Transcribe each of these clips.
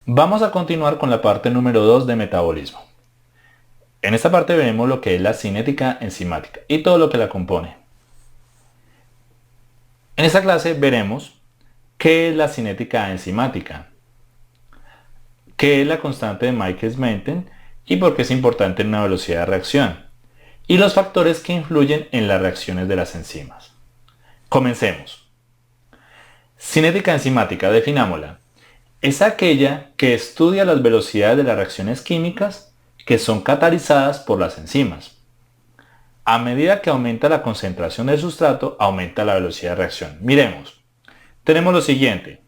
Vamos a continuar con la parte número 2 de metabolismo. En esta parte veremos lo que es la cinética enzimática y todo lo que la compone. En esta clase veremos qué es la cinética enzimática, qué es la constante de Michaelis-Menten y por qué es importante en una velocidad de reacción, y los factores que influyen en las reacciones de las enzimas. Comencemos. Cinética enzimática, definámosla. Es aquella que estudia las velocidades de las reacciones químicas que son catalizadas por las enzimas. A medida que aumenta la concentración del sustrato, aumenta la velocidad de reacción. Miremos. Tenemos lo siguiente.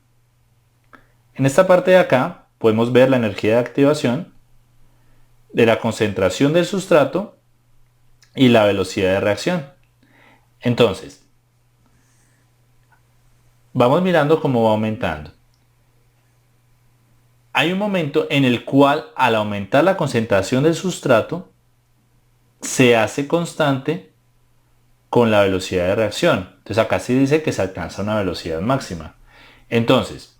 En esta parte de acá podemos ver la energía de activación de la concentración del sustrato y la velocidad de reacción. Entonces, vamos mirando cómo va aumentando. Hay un momento en el cual al aumentar la concentración del sustrato se hace constante con la velocidad de reacción. Entonces acá sí dice que se alcanza una velocidad máxima. Entonces,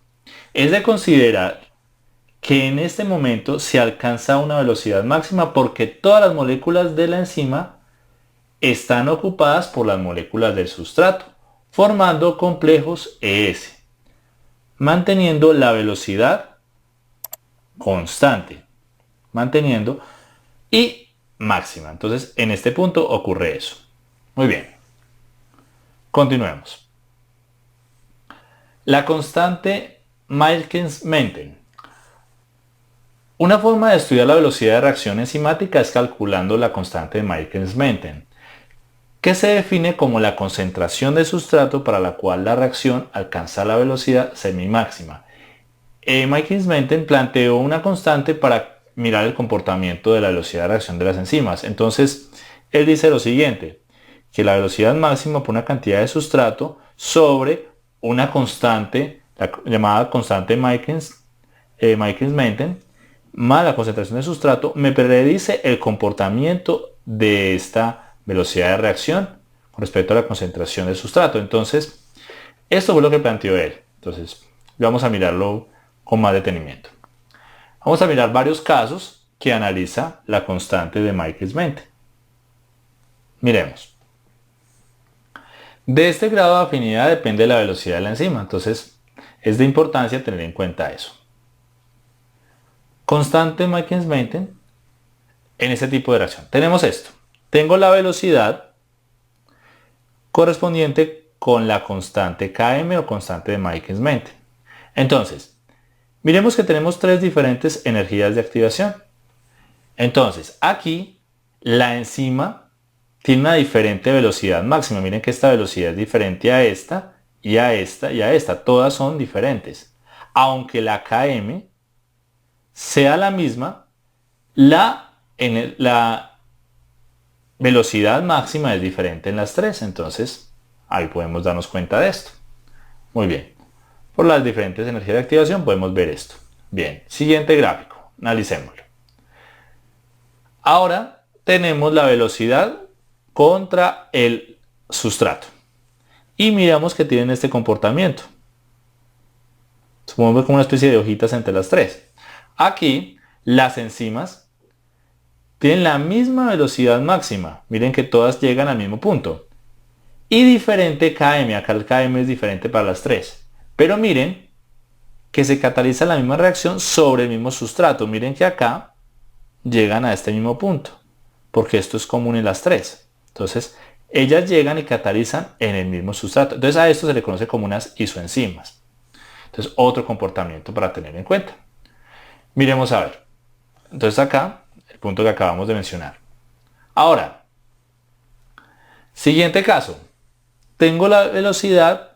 es de considerar que en este momento se alcanza una velocidad máxima porque todas las moléculas de la enzima están ocupadas por las moléculas del sustrato, formando complejos ES, manteniendo la velocidad constante, manteniendo y máxima. Entonces, en este punto ocurre eso. Muy bien. Continuemos. La constante Michaelis-Menten. Una forma de estudiar la velocidad de reacción enzimática es calculando la constante de Michaelis-Menten, que se define como la concentración de sustrato para la cual la reacción alcanza la velocidad semimáxima. Michaelis-Menten planteó una constante para mirar el comportamiento de la velocidad de reacción de las enzimas. Entonces, él dice lo siguiente, que la velocidad máxima por una cantidad de sustrato sobre una constante, la llamada constante Michaelis-Menten, más la concentración de sustrato, me predice el comportamiento de esta velocidad de reacción con respecto a la concentración del sustrato. Entonces, esto fue lo que planteó él. Entonces, vamos a mirarlo con más detenimiento. Vamos a mirar varios casos que analiza la constante de Michaelis-Menten. Miremos. De este grado de afinidad depende la velocidad de la enzima, entonces es de importancia tener en cuenta eso. Constante Michaelis-Menten en ese tipo de reacción. Tenemos esto. Tengo la velocidad correspondiente con la constante Km o constante de Michaelis-Menten. Entonces, miremos que tenemos tres diferentes energías de activación. Entonces, aquí la enzima tiene una diferente velocidad máxima. Miren que esta velocidad es diferente a esta y a esta y a esta. Todas son diferentes. Aunque la Km sea la misma, la velocidad máxima es diferente en las tres. Entonces, ahí podemos darnos cuenta de esto. Muy bien. Por las diferentes energías de activación podemos ver esto. Bien, siguiente gráfico. Analicémoslo. Ahora tenemos la velocidad contra el sustrato. Y miramos que tienen este comportamiento. Supongamos como una especie de hojitas entre las tres. Aquí las enzimas tienen la misma velocidad máxima. Miren que todas llegan al mismo punto. Y diferente Km. Acá el Km es diferente para las tres. Pero miren que se cataliza la misma reacción sobre el mismo sustrato. Miren que acá llegan a este mismo punto. Porque esto es común en las tres. Entonces, ellas llegan y catalizan en el mismo sustrato. Entonces, a esto se le conoce como unas isoenzimas. Entonces, otro comportamiento para tener en cuenta. Miremos a ver. Entonces, acá, el punto que acabamos de mencionar. Ahora, siguiente caso. Tengo la velocidad,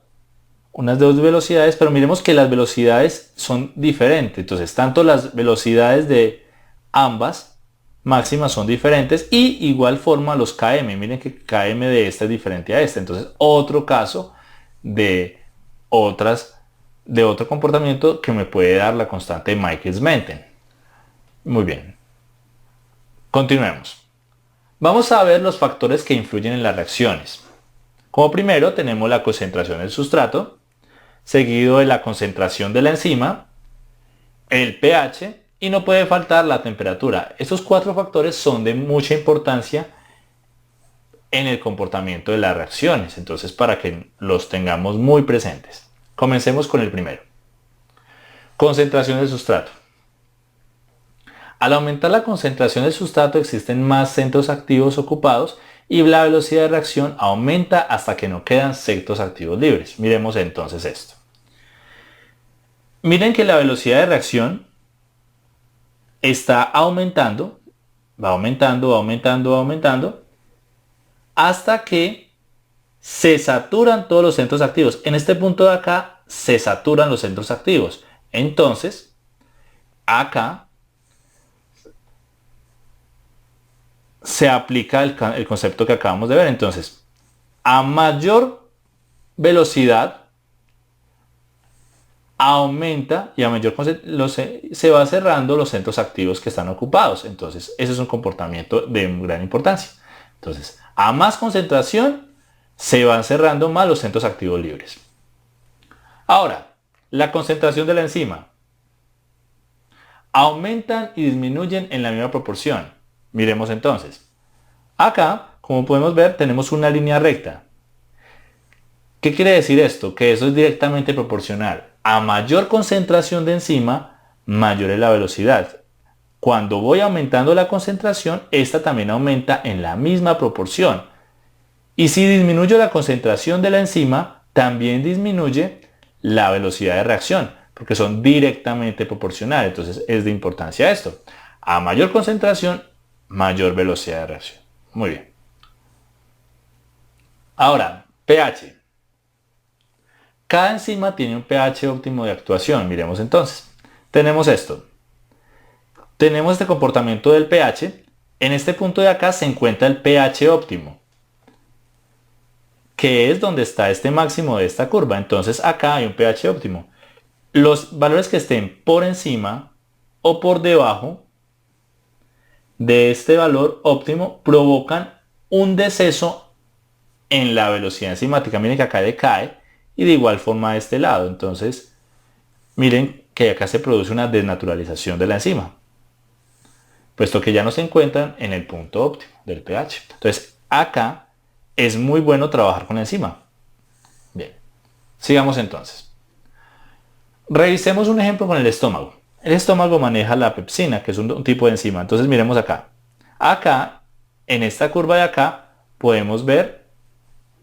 unas dos velocidades, pero miremos que las velocidades son diferentes. Entonces, tanto las velocidades de ambas máximas son diferentes y igual forma los Km. Miren que Km de esta es diferente a esta. Entonces, otro caso de otro comportamiento que me puede dar la constante de Michaelis-Menten. Muy bien. Continuemos. Vamos a ver los factores que influyen en las reacciones. Como primero tenemos la concentración del sustrato, seguido de la concentración de la enzima el pH y no puede faltar la temperatura. Estos 4 factores son de mucha importancia en el comportamiento de las reacciones, entonces para que los tengamos muy presentes. Comencemos con el primero. Concentración del sustrato. Al aumentar la concentración del sustrato existen más centros activos ocupados y la velocidad de reacción aumenta hasta que no quedan centros activos libres. Miremos entonces esto. Miren que la velocidad de reacción está aumentando, va aumentando, va aumentando, va aumentando, hasta que se saturan todos los centros activos. En este punto de acá se saturan los centros activos. Entonces, acá se aplica el concepto que acabamos de ver. Entonces, a mayor velocidad aumenta y a mayor se va cerrando los centros activos que están ocupados. Entonces, ese es un comportamiento de gran importancia. Entonces, a más concentración se van cerrando más los centros activos libres. Ahora, la concentración de la enzima. Aumentan y disminuyen en la misma proporción. Miremos entonces. Acá, como podemos ver, tenemos una línea recta. ¿Qué quiere decir esto? Que eso es directamente proporcional. A mayor concentración de enzima, mayor es la velocidad. Cuando voy aumentando la concentración, esta también aumenta en la misma proporción. Y si disminuyo la concentración de la enzima, también disminuye la velocidad de reacción, porque son directamente proporcionales. Entonces es de importancia esto. A mayor concentración, mayor velocidad de reacción. Muy bien. Ahora, pH. Cada enzima tiene un pH óptimo de actuación. Miremos entonces. Tenemos esto. Tenemos este comportamiento del pH. En este punto de acá se encuentra el pH óptimo, que es donde está este máximo de esta curva. Entonces acá hay un pH óptimo. Los valores que estén por encima o por debajo de este valor óptimo provocan un deceso en la velocidad enzimática. Miren que acá decae y de igual forma de este lado. Entonces, miren que acá se produce una desnaturalización de la enzima, puesto que ya no se encuentran en el punto óptimo del pH. Entonces, acá es muy bueno trabajar con la enzima. Bien, sigamos entonces. Revisemos un ejemplo con el estómago. El estómago maneja la pepsina, que es un tipo de enzima. Entonces miremos acá. Acá, en esta curva de acá, podemos ver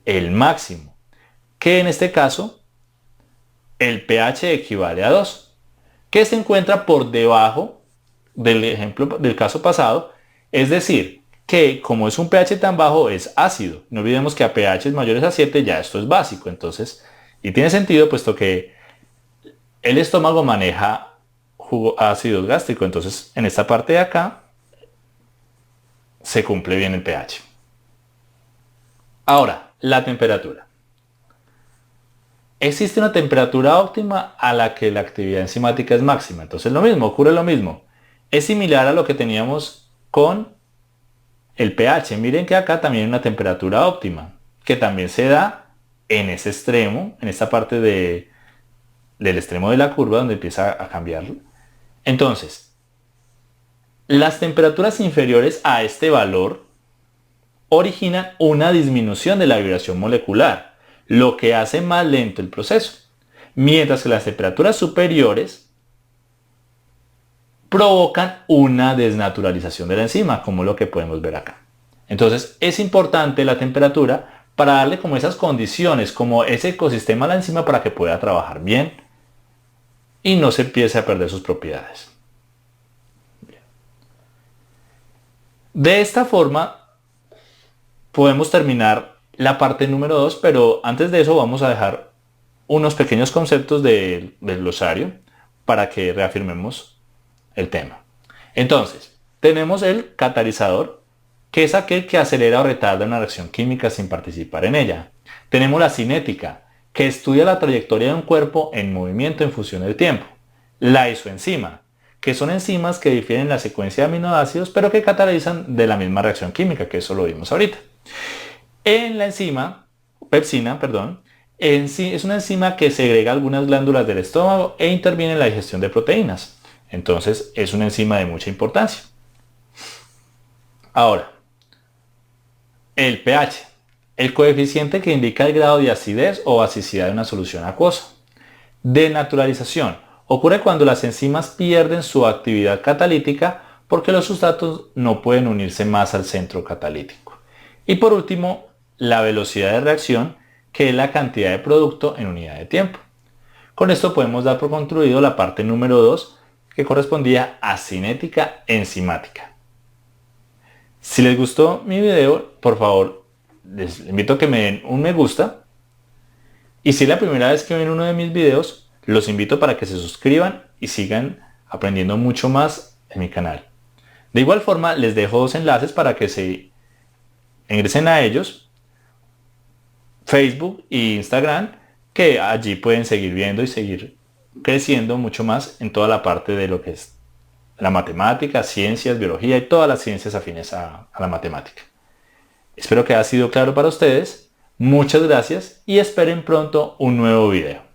el máximo, que en este caso, el pH equivale a 2, que se encuentra por debajo del ejemplo del caso pasado. Es decir, que como es un pH tan bajo, es ácido. No olvidemos que a pH mayores a 7 ya esto es básico. Entonces, y tiene sentido puesto que el estómago maneja ácido gástrico. Entonces, en esta parte de acá se cumple bien el pH. Ahora, la temperatura. Existe una temperatura óptima a la que la actividad enzimática es máxima. Entonces lo mismo, ocurre lo mismo. Es similar a lo que teníamos con el pH. Miren que acá también hay una temperatura óptima, que también se da en ese extremo, en esta parte del extremo de la curva donde empieza a cambiar. Entonces, las temperaturas inferiores a este valor originan una disminución de la vibración molecular, lo que hace más lento el proceso, mientras que las temperaturas superiores provocan una desnaturalización de la enzima, como lo que podemos ver acá. Entonces es importante la temperatura para darle como esas condiciones, como ese ecosistema a la enzima para que pueda trabajar bien y no se empiece a perder sus propiedades. Bien. De esta forma podemos terminar la parte número 2, pero antes de eso vamos a dejar unos pequeños conceptos del glosario para que reafirmemos el tema. Entonces, tenemos el catalizador, que es aquel que acelera o retarda una reacción química sin participar en ella. Tenemos la cinética, que estudia la trayectoria de un cuerpo en movimiento en función del tiempo. La isoenzima, que son enzimas que difieren en la secuencia de aminoácidos, pero que catalizan de la misma reacción química, que eso lo vimos ahorita. En la enzima, pepsina, perdón, es una enzima que segrega algunas glándulas del estómago e interviene en la digestión de proteínas. Entonces es una enzima de mucha importancia. Ahora, el pH, el coeficiente que indica el grado de acidez o basicidad de una solución acuosa. Denaturalización, ocurre cuando las enzimas pierden su actividad catalítica porque los sustratos no pueden unirse más al centro catalítico. Y por último, la velocidad de reacción, que es la cantidad de producto en unidad de tiempo. Con esto podemos dar por concluido la parte número 2, que correspondía a cinética enzimática. Si les gustó mi video, por favor, les invito a que me den un me gusta. Y si es la primera vez que ven uno de mis videos, los invito para que se suscriban y sigan aprendiendo mucho más en mi canal. De igual forma, les dejo dos enlaces para que se ingresen a ellos, Facebook e Instagram, que allí pueden seguir viendo y seguir creciendo mucho más en toda la parte de lo que es la matemática, ciencias, biología y todas las ciencias afines a la matemática. Espero que haya sido claro para ustedes. Muchas gracias y esperen pronto un nuevo video.